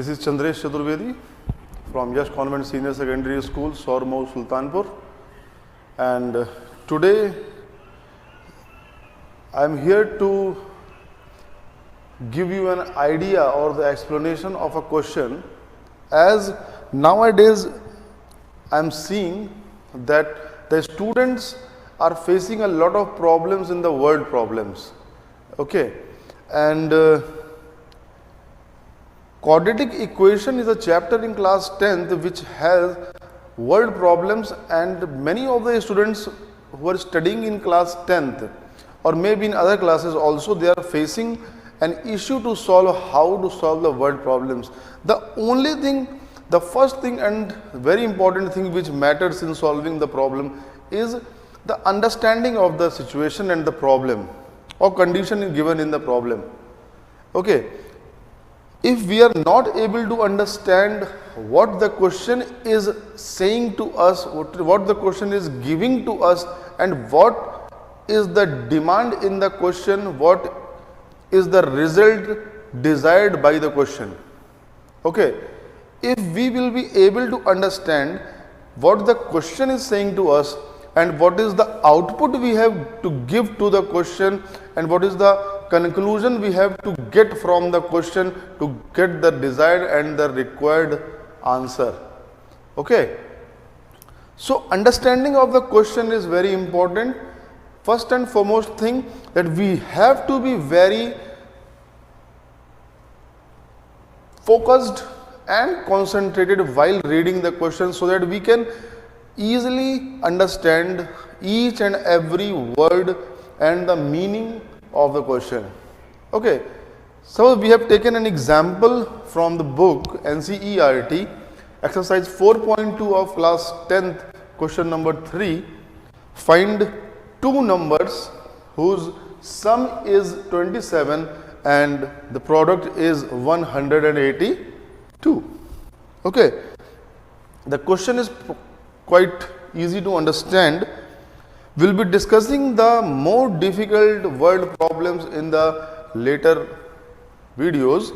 This is Chandresh Chaturvedi from Yash Convent Senior Secondary School, Sormo, Sultanpur. And today I am here to give you an idea or the explanation of a question, as nowadays I am seeing that the students are facing a lot of problems in the world problems. Okay, and quadratic equation is a chapter in class 10th which has world problems, and many of the students who are studying in class 10th or maybe in other classes also, they are facing an issue to solve how to solve the world problems. The only thing, the first thing and very important thing which matters in solving the problem is the understanding of the situation and the problem or condition given in the problem. Okay. If we are not able to understand what the question is saying to us, what the question is giving to us, and what is the demand in the question, what is the result desired by the question. Okay. If we will be able to understand what the question is saying to us and what is the output we have to give to the question and what is the conclusion we have to get from the question to get the desired and the required answer. Okay. So understanding of the question is very important. First and foremost thing, that we have to be very focused and concentrated while reading the question so that we can easily understand each and every word and the meaning of the question. Okay, so we have taken an example from the book NCERT, exercise 4.2 of class 10th, question number 3. Find two numbers whose sum is 27 and the product is 182. Okay, the question is quite easy to understand. We will be discussing the more difficult word problems in the later videos,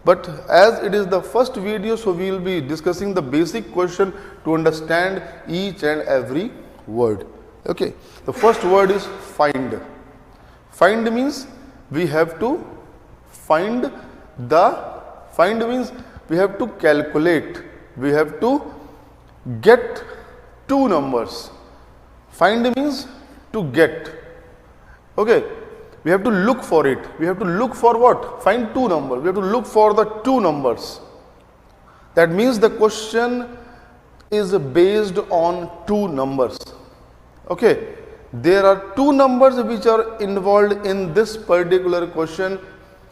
but as it is the first video, so we will be discussing the basic question to understand each and every word. Okay, the first word is find. Find means we have to find means we have to calculate, we have to get two numbers. Find means to get. Okay, we have to look for it. We have to look for what? Find two numbers. We have to look for the two numbers. That means the question is based on two numbers. Okay, there are two numbers which are involved in this particular question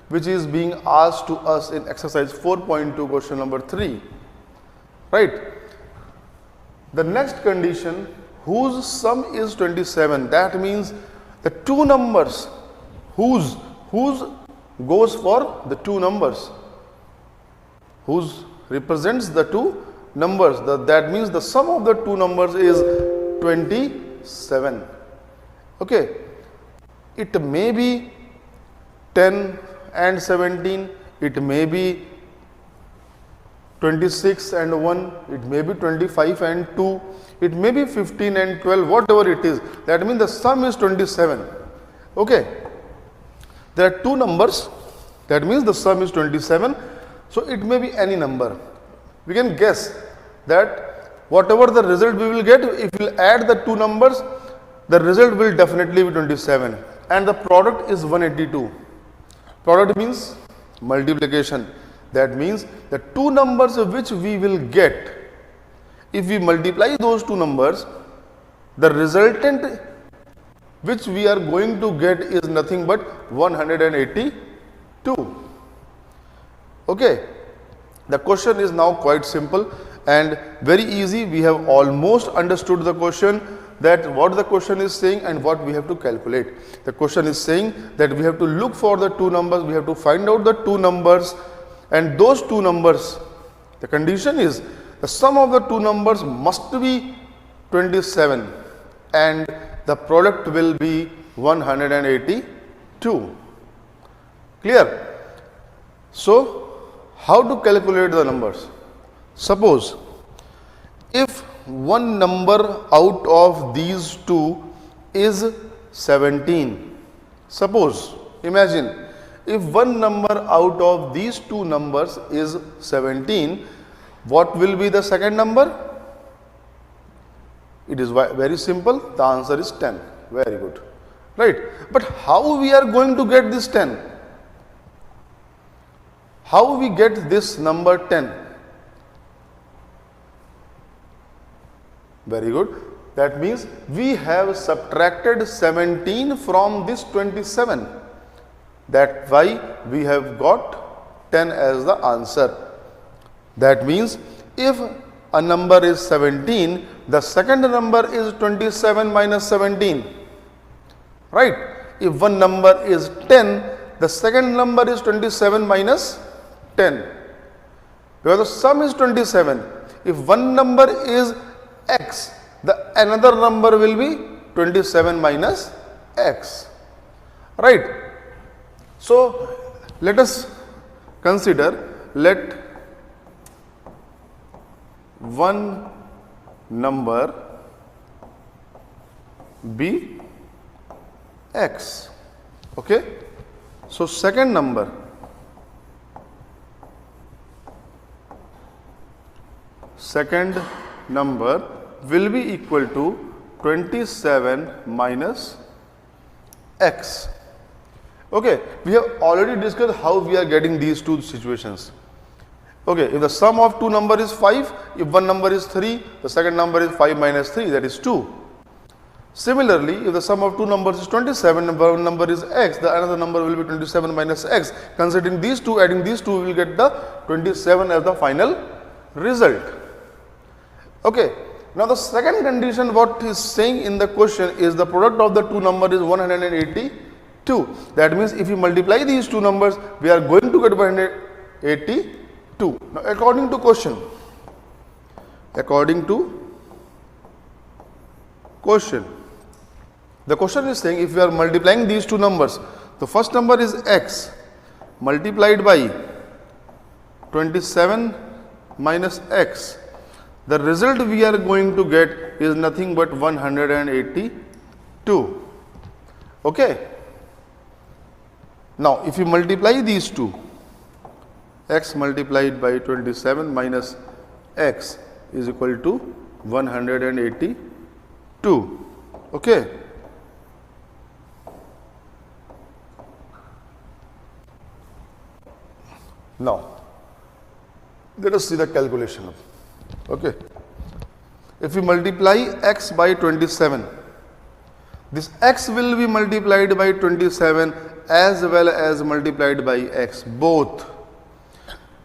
which is being asked to us in exercise 4.2, question number 3. Right. The next condition, whose sum is 27, that means the two numbers, whose goes for the two numbers, whose represents the two numbers, that means the sum of the two numbers is 27. Okay, it may be 10 and 17, it may be 26 and 1, it may be 25 and 2, it may be 15 and 12, whatever it is. That means the sum is 27. Okay. There are two numbers, that means the sum is 27. So it may be any number. We can guess that whatever the result we will get, if we will add the two numbers, the result will definitely be 27. And the product is 182. Product means multiplication. That means the two numbers which we will get, if we multiply those two numbers, the resultant which we are going to get is nothing but 182. Okay. The question is now quite simple and very easy. We have almost understood the question, that what the question is saying and what we have to calculate. The question is saying that we have to look for the two numbers, we have to find out the two numbers, and those two numbers, the condition is the sum of the two numbers must be 27 and the product will be 182. Clear? So how to calculate the numbers? Suppose if one number out of these two is 17. Suppose, imagine, if one number out of these two numbers is 17, what will be the second number? It is very simple. The answer is 10. Very good. Right. But how we are going to get this 10? How we get this number 10? Very good. That means we have subtracted 17 from this 27. That's why we have got 10 as the answer. That means if a number is 17, the second number is 27 minus 17. Right? If one number is 10, the second number is 27 minus 10. Because the sum is 27. If one number is x, the another number will be 27 minus x. Right? So, let us consider, let one number be x. Okay? So, second number will be equal to 27 minus x. Okay, we have already discussed how we are getting these two situations. Okay, if the sum of two number is 5, if one number is 3, the second number is 5 minus 3, that is 2. Similarly, if the sum of two numbers is 27 and one number is x, the another number will be 27 minus x. Considering these two, adding these two, we will get the 27 as the final result. Okay, now the second condition what is saying in the question is the product of the two numbers is 182. That means if you multiply these two numbers, we are going to get 182. Now, according to question, the question is saying if we are multiplying these two numbers, the first number is x multiplied by 27 minus x. The result we are going to get is nothing but 182. Okay. Now, if you multiply these two, x multiplied by 27 minus x is equal to 182. Okay. Now, let us see the calculation. Okay. If we multiply x by 27, this x will be multiplied by 27 as well as multiplied by x both,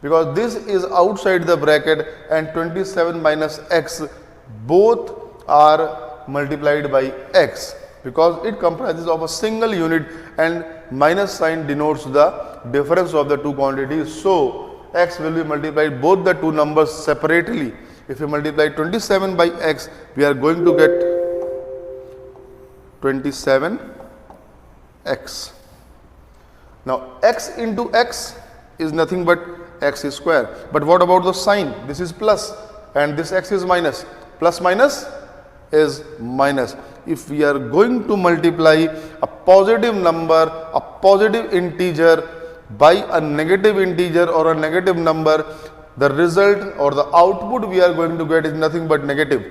because this is outside the bracket and 27 minus x both are multiplied by x, because it comprises of a single unit and minus sign denotes the difference of the two quantities. So, x will be multiplied both the two numbers separately. If we multiply 27 by x, we are going to get 27x. Now, x into x is nothing but x square. But what about the sign? This is plus and this x is minus. Plus minus is minus. If we are going to multiply a positive number, a positive integer by a negative integer or a negative number, the result or the output we are going to get is nothing but negative.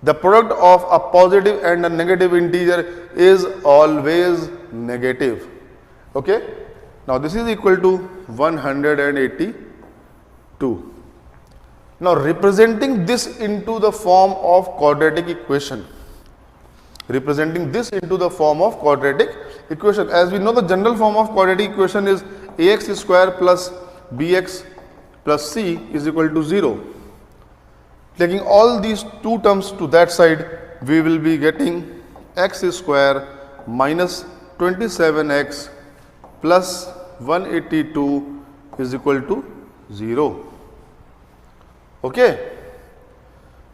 The product of a positive and a negative integer is always negative. Okay. Now, this is equal to 182. Now, representing this into the form of quadratic equation. As we know, the general form of quadratic equation is ax square plus bx plus c is equal to 0. Taking all these two terms to that side, we will be getting x square minus 27x plus 182 is equal to 0. Okay.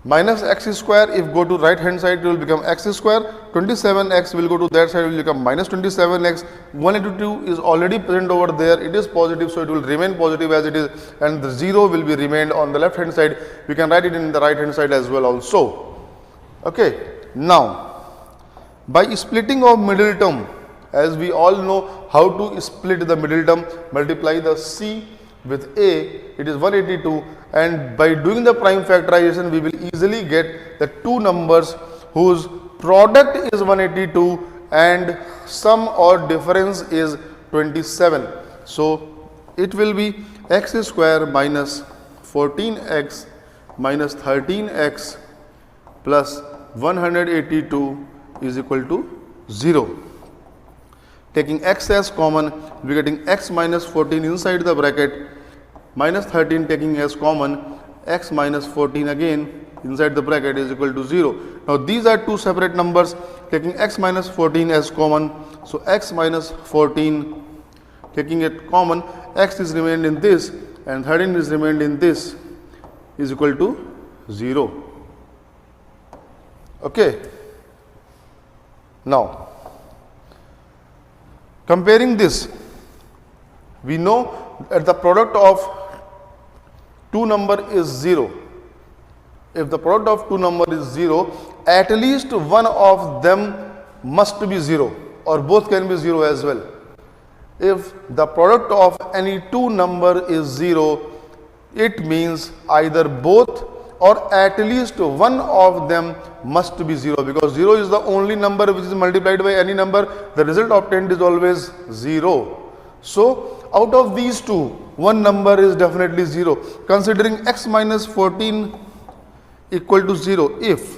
minus x square, if go to right hand side it will become x square, 27x will go to that side, will become minus 27x, 182 is already present over there, it is positive, so it will remain positive as it is, and the 0 will be remained on the left hand side. We can write it in the right hand side as well also. Okay, now by splitting of middle term, as we all know how to split the middle term, multiply the c with a, it is 182, and by doing the prime factorization we will easily get the two numbers whose product is 182 and sum or difference is 27. So it will be x square minus 14x minus 13x plus 182 is equal to 0. Taking x as common, we are getting x minus 14 inside the bracket, minus 13 taking as common, x minus 14 again inside the bracket is equal to 0. Now these are two separate numbers, taking x minus 14 as common, so x minus 14 taking it common, x is remained in this and 13 is remained in this is equal to 0. Okay. Now comparing this, we know that the product of two number is 0. If the product of two number is 0, at least one of them must be 0 or both can be 0 as well. If the product of any two number is 0, it means either both or at least one of them must be 0, because 0 is the only number which is multiplied by any number, the result obtained is always 0. So out of these two, one number is definitely 0. Considering x minus 14 equal to 0, if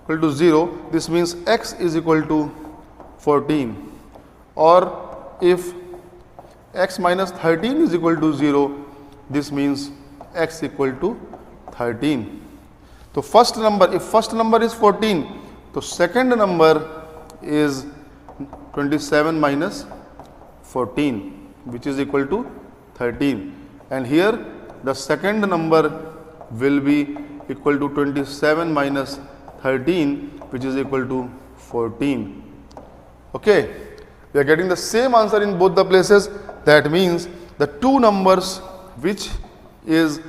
equal to 0, this means x is equal to 14, or if x minus 13 is equal to 0, this means x equal to 13. So first number, if first number is 14, so second number is 27 minus 14, which is equal to 13, and here the second number will be equal to 27 minus 13, which is equal to 14. Okay, we are getting the same answer in both the places. That means the two numbers which is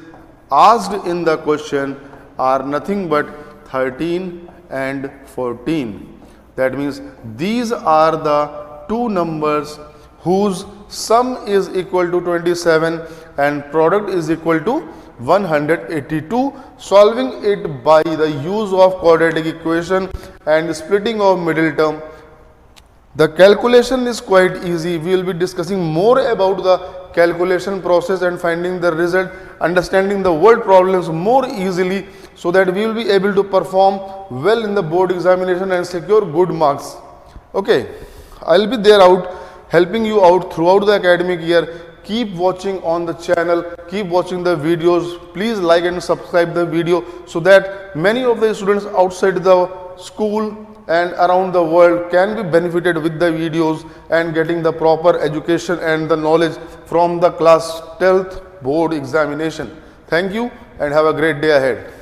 asked in the question are nothing but 13 and 14. That means these are the two numbers whose sum is equal to 27 and product is equal to 182. Solving it by the use of quadratic equation and splitting of middle term, the calculation is quite easy. We will be discussing more about the calculation process and finding the result, understanding the word problems more easily, so that we will be able to perform well in the board examination and secure good marks. Okay, I will be there out helping you out throughout the academic year. Keep watching on the channel, keep watching the videos. Please like and subscribe the video so that many of the students outside the school and around the world can be benefited with the videos and getting the proper education and the knowledge from the class 12th board examination. Thank you and have a great day ahead.